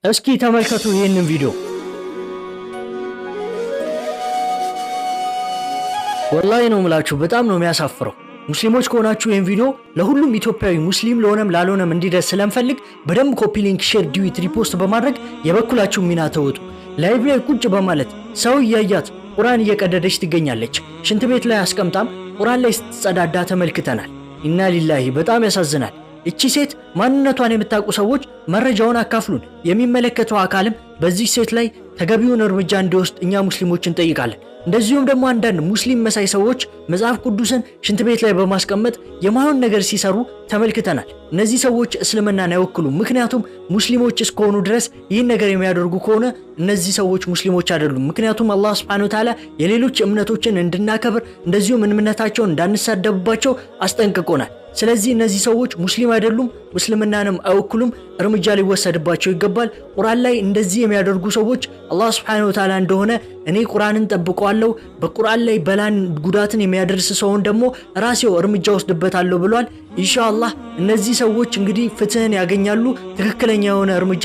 እስኪ ተመልከቱ ይህንን ቪዲዮ። ወላሂ ነው ምላችሁ በጣም ነው የሚያሳፍረው። ሙስሊሞች ከሆናችሁ ይህን ቪዲዮ ለሁሉም ኢትዮጵያዊ ሙስሊም ለሆነም ላልሆነም እንዲደርስ ስለምፈልግ በደንብ ኮፒ ሊንክ፣ ሼር፣ ዲዩት፣ ሪፖስት በማድረግ የበኩላችሁ ሚና ተወጡ። ላይቭ ላይ ቁጭ በማለት ሰው እያያት ቁርአን እየቀደደች ትገኛለች። ሽንት ቤት ላይ አስቀምጣም ቁርአን ላይ ስትጸዳዳ ተመልክተናል። ኢና ሊላሂ በጣም ያሳዝናል። እቺ ሴት ማንነቷን የምታውቁ ሰዎች መረጃውን አካፍሉን። የሚመለከተው አካልም በዚህ ሴት ላይ ተገቢውን እርምጃ እንዲወስድ እኛ ሙስሊሞችን እንጠይቃለን። እንደዚሁም ደግሞ አንዳንድ ሙስሊም መሳይ ሰዎች መጽሐፍ ቅዱስን ሽንት ቤት ላይ በማስቀመጥ የማይሆን ነገር ሲሰሩ ተመልክተናል። እነዚህ ሰዎች እስልምናን አይወክሉም። ምክንያቱም ሙስሊሞች እስከሆኑ ድረስ ይህን ነገር የሚያደርጉ ከሆነ እነዚህ ሰዎች ሙስሊሞች አይደሉም። ምክንያቱም አላህ Subhanahu Wa Ta'ala የሌሎች እምነቶችን እንድናከብር እንደዚሁም እምነታቸውን እንዳንሳደብባቸው አስጠንቅቆናል። ስለዚህ እነዚህ ሰዎች ሙስሊም አይደሉም፣ ሙስልምናንም አይወክሉም፣ እርምጃ ሊወሰድባቸው ይገባል። ቁርአን ላይ እንደዚህ የሚያደርጉ ሰዎች አላህ Subhanahu Wa Ta'ala እንደሆነ እኔ ቁርአንን ጠብቀዋለሁ፣ በቁርአን ላይ በላን ጉዳትን የሚያደርስ ሰውን ደግሞ ራሴው እርምጃ ወስድበታለሁ ብሏል። ኢንሻአላህ እነዚህ ሰዎች እንግዲህ ፍትህን ያገኛሉ፣ ትክክለኛ የሆነ እርምጃ